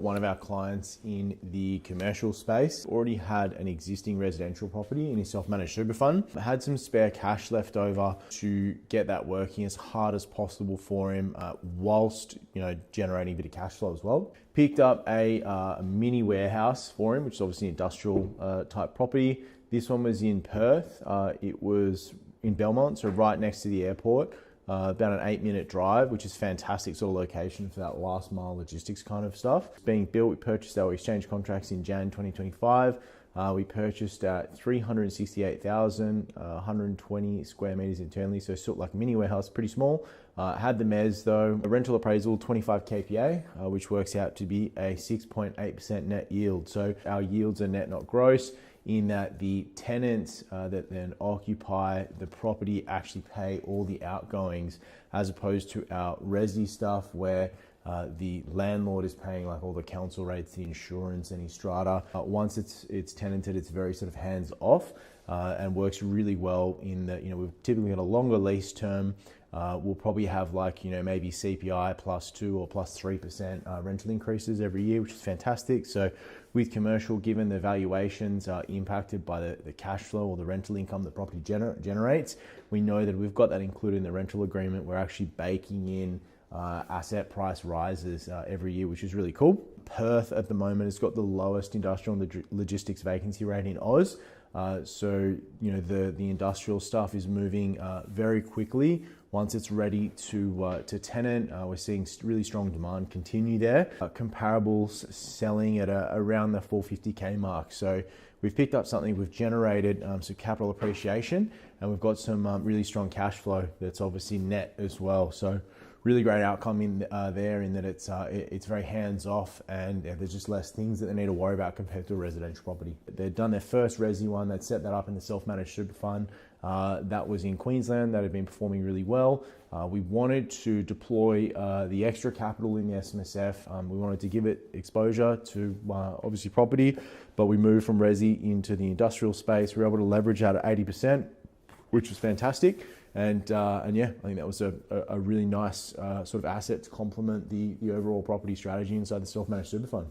one of our clients in the commercial space. Already had an existing residential property in his self-managed super fund. Had some spare cash left over to get that working as hard as possible for him, whilst generating a bit of cash flow as well. Picked up a mini warehouse for him, which is obviously an industrial type property. This one was in Perth. It was in Belmont, so right next to the airport. About an 8-minute drive, which is fantastic sort of location for that last mile logistics kind of stuff. It's being built. We purchased our exchange contracts in Jan 2025. We purchased at 368,000, 120 square meters internally, so sort of like a mini warehouse, pretty small. Had the mezz though, a rental appraisal 25 kPA, which works out to be a 6.8% net yield. So our yields are net, not gross, in that the tenants that then occupy the property actually pay all the outgoings, as opposed to our resi stuff where the landlord is paying like all the council rates, the insurance, any strata. Once it's tenanted, it's very sort of hands off and works really well in that, we've typically got a longer lease term. We'll probably have maybe CPI +2 or +3% rental increases every year, which is fantastic. So with commercial, given the valuations are impacted by the cash flow or the rental income the property generates, we know that we've got that included in the rental agreement. We're actually baking in asset price rises every year, which is really cool. Perth at the moment has got the lowest industrial and logistics vacancy rate in Oz. So the industrial stuff is moving very quickly. Once it's ready to tenant, we're seeing really strong demand continue there. Comparables selling at around the 450K mark. So we've picked up something, we've generated some capital appreciation, and we've got some really strong cash flow that's obviously net as well. So really great outcome in there, in that it's very hands off, and there's just less things that they need to worry about compared to a residential property. They've done their first resi one. They'd set that up in the self-managed super fund. That was in Queensland. That had been performing really well. We wanted to deploy the extra capital in the SMSF. We wanted to give it exposure to obviously property, but we moved from resi into the industrial space. We were able to leverage out at 80%, which was fantastic. And yeah, I think that was a really nice sort of asset to complement the overall property strategy inside the self-managed super fund.